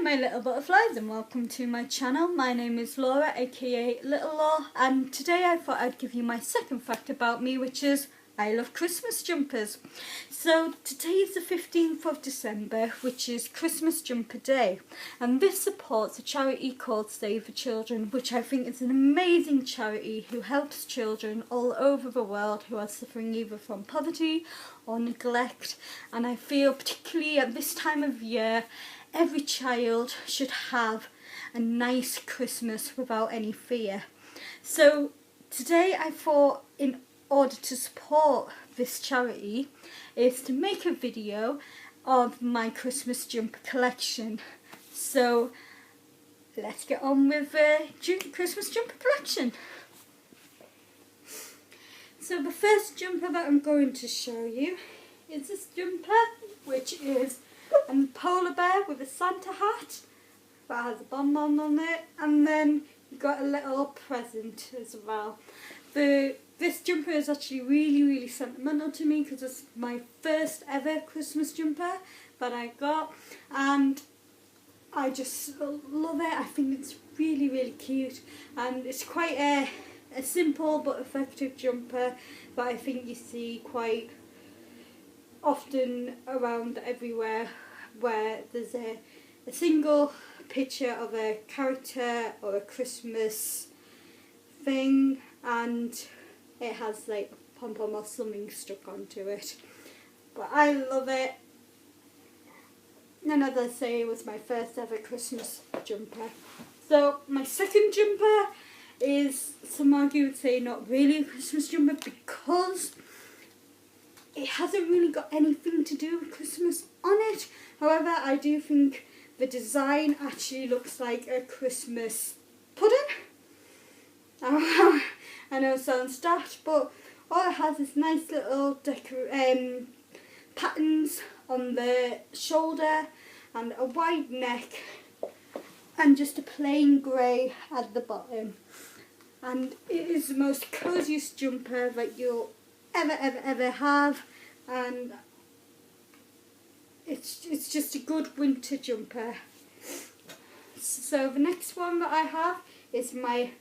my little butterflies, and welcome to my channel. My name is Laura, aka Little Law, and today I thought I'd give you my second fact about me, which is I love Christmas jumpers. So today is the 15th of December, which is Christmas Jumper Day, and this supports a charity called Save the Children, which I think is an amazing charity who helps children all over the world who are suffering either from poverty or neglect. And I feel particularly at this time of year, every child should have a nice Christmas without any fear. So today I thought, in order to support this charity, is to make a video of my Christmas jumper collection. So let's get on with the Christmas jumper collection. So the first jumper that I'm going to show you is this jumper, which is a polar bear with a Santa hat that has a bonbon on it, and then you got a little present as well. This jumper is actually really sentimental to me because it's my first ever Christmas jumper that I got, and I just love it. I think it's really cute, and it's quite a simple but effective jumper that I think you see quite often around everywhere, where there's a single picture of a character or a Christmas thing and it has like a pom-pom or something stuck onto it. But I love it, and as I say, it was my first ever Christmas jumper. So my second jumper is, some argue would say, not really a Christmas jumper because it hasn't really got anything to do with Christmas on it. However, I do think the design actually looks like a Christmas pudding. I know it sounds daft, but all it has is nice little patterns on the shoulder and a wide neck and just a plain grey at the bottom. And it is the most coziest jumper that you'll ever have, and it's just a good winter jumper. So the next one that I have is my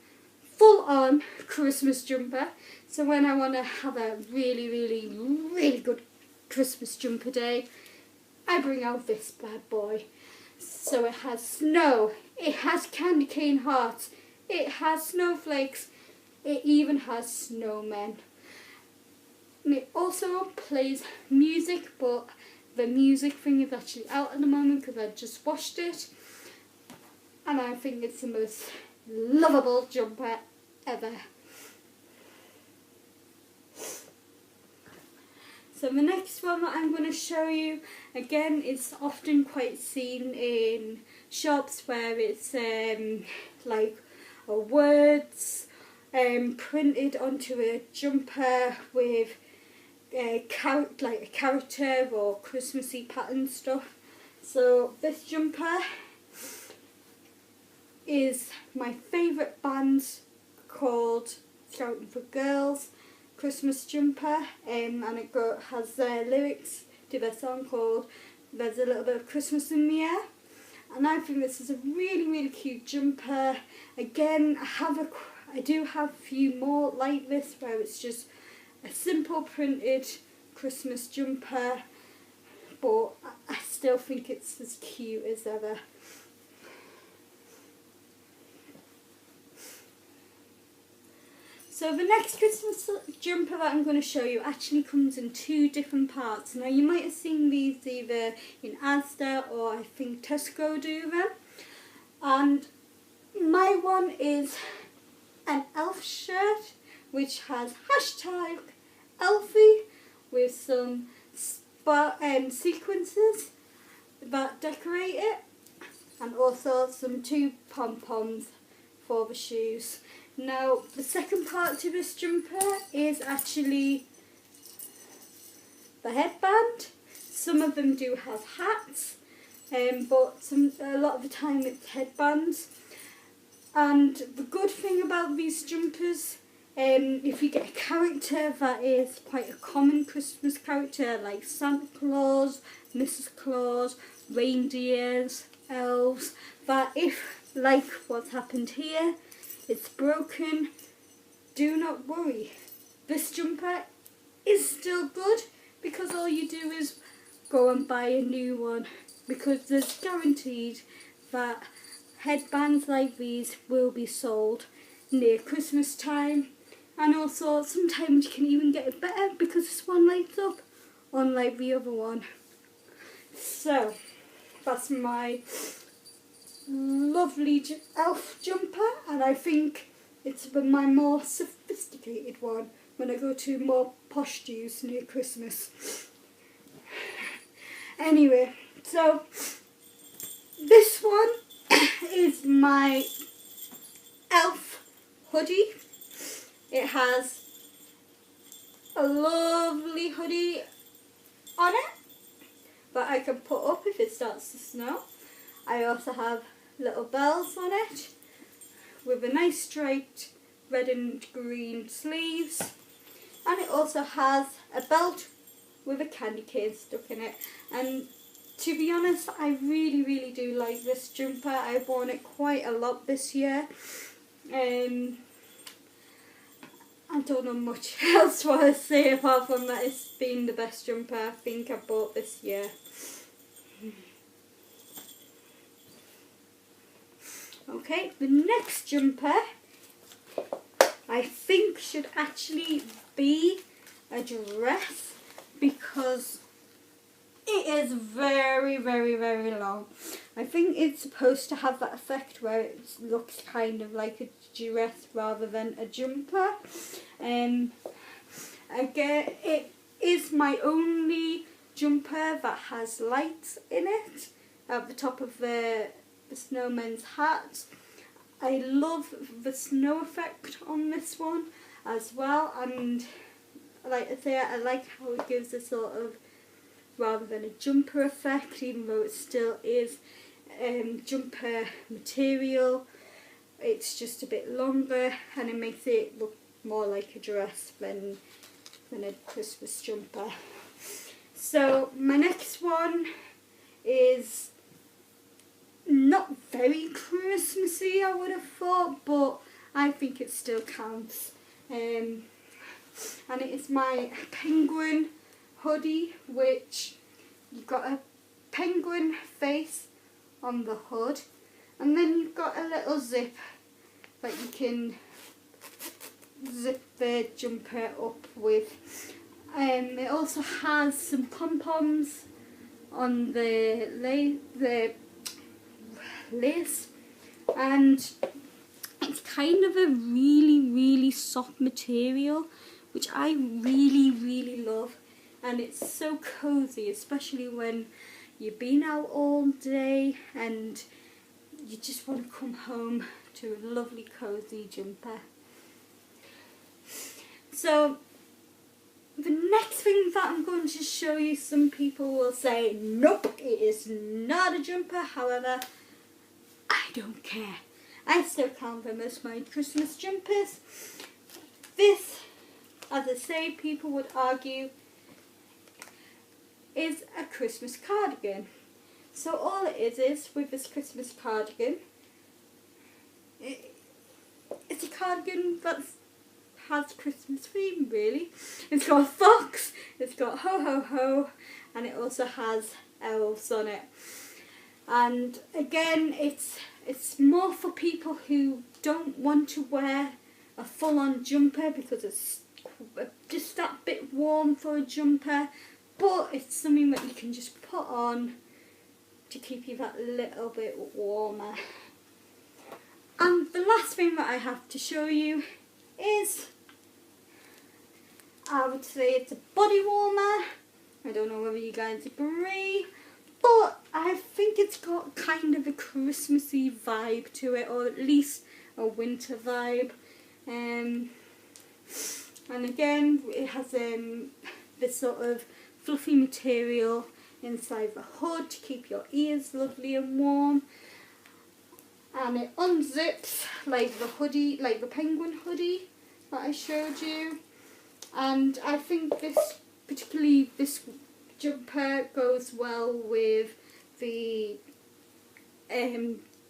full-on Christmas jumper. So when I want to have a really good Christmas jumper day, I bring out this bad boy. So it has snow, it has candy cane hearts, it has snowflakes, it even has snowmen. And it also plays music, but the music thing is actually out at the moment because I just watched it. And I think it's the most lovable jumper ever. So the next one that I'm going to show you, again, is often quite seen in shops where it's like words printed onto a jumper with a character or Christmassy pattern stuff. So this jumper is my favourite band called Scouting for Girls Christmas jumper, and it has lyrics to their song called There's a Little Bit of Christmas in the Air. And I think this is a really cute jumper. Again, I do have a few more like this where it's just a simple printed Christmas jumper, but I still think it's as cute as ever. So the next Christmas jumper that I'm going to show you actually comes in two different parts. Now you might have seen these either in Asda or I think Tesco do them. And my one is an elf shirt which has hashtag Elfie with some sequences that decorate it, and also some two pom-poms for the shoes. Now the second part to this jumper is actually the headband. Some of them do have hats, but a lot of the time it's headbands. And the good thing about these jumpers, if you get a character that is quite a common Christmas character like Santa Claus, Mrs. Claus, reindeers, elves that if, like what's happened here, it's broken, do not worry. This jumper is still good because all you do is go and buy a new one, because there's guaranteed that headbands like these will be sold near Christmas time, and also sometimes you can even get it better because this one lights up unlike the other one. So that's my lovely elf jumper, and I think it's my more sophisticated one when I go to more posh do's near Christmas. Anyway, so this one is my elf hoodie. It has a lovely hoodie on it that I can put up if it starts to snow. I also have little bells on it with a nice striped red and green sleeves, and it also has a belt with a candy cane stuck in it. And to be honest, I really do like this jumper. I've worn it quite a lot this year. I don't know much else what to say apart from that it's been the best jumper I think I bought this year. Okay, the next jumper I think should actually be a dress because it is very long. I think it's supposed to have that effect where it looks kind of like a dress rather than a jumper. Again, it is my only jumper that has lights in it at the top of the snowman's hat. I love the snow effect on this one as well, and like I say, I like how it gives a sort of, rather than a jumper effect, even though it still is jumper material, it's just a bit longer and it makes it look more like a dress than a Christmas jumper. So my next one is not very Christmassy, I would have thought, but I think it still counts. And it is my penguin hoodie, which you've got a penguin face on the hood, and then you've got a little zip that you can zip the jumper up with. It also has some pom-poms on the lace, and it's kind of a really soft material, which I really love, and it's so cozy, especially when you've been out all day and you just want to come home to a lovely cozy jumper. So the next thing that I'm going to show you, some people will say, nope, it is not a jumper. However, I don't care. I still count them as my Christmas jumpers. This, as I say, people would argue, is a Christmas cardigan. So all it is with this Christmas cardigan, it's a cardigan that has Christmas theme, really. It's got a fox, it's got ho ho ho, and it also has elves on it. And again, it's more for people who don't want to wear a full-on jumper because it's just that bit warm for a jumper, but it's something that you can just put on to keep you that little bit warmer. And the last thing that I have to show you is, I would say it's a body warmer. I don't know whether you guys agree, but I think it's got kind of a Christmassy vibe to it, or at least a winter vibe. And again, it has this sort of fluffy material inside the hood to keep your ears lovely and warm. And it unzips like the hoodie, like the penguin hoodie that I showed you. And I think this jumper goes well with the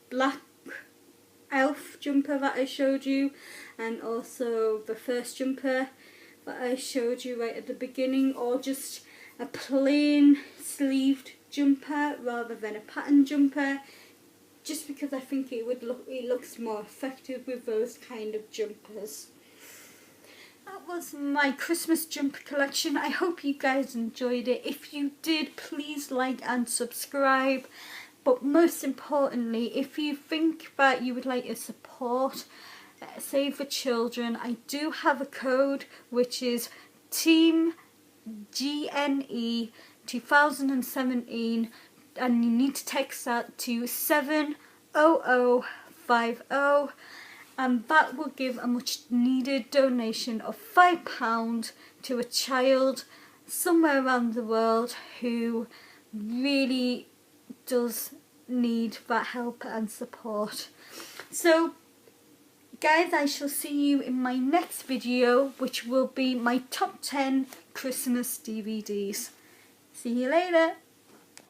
black elf jumper that I showed you, and also the first jumper that I showed you right at the beginning, or just a plain sleeved jumper rather than a pattern jumper, just because I think it looks more effective with those kind of jumpers. That was my Christmas jumper collection. I hope you guys enjoyed it. If you did, please like and subscribe. But most importantly, if you think that you would like to support Save the Children, I do have a code which is Team GNE 2017, and you need to text that to 70050, and that will give a much needed donation of £5 to a child somewhere around the world who really does need that help and support. So guys, I shall see you in my next video, which will be my top 10 Christmas DVDs. See you later.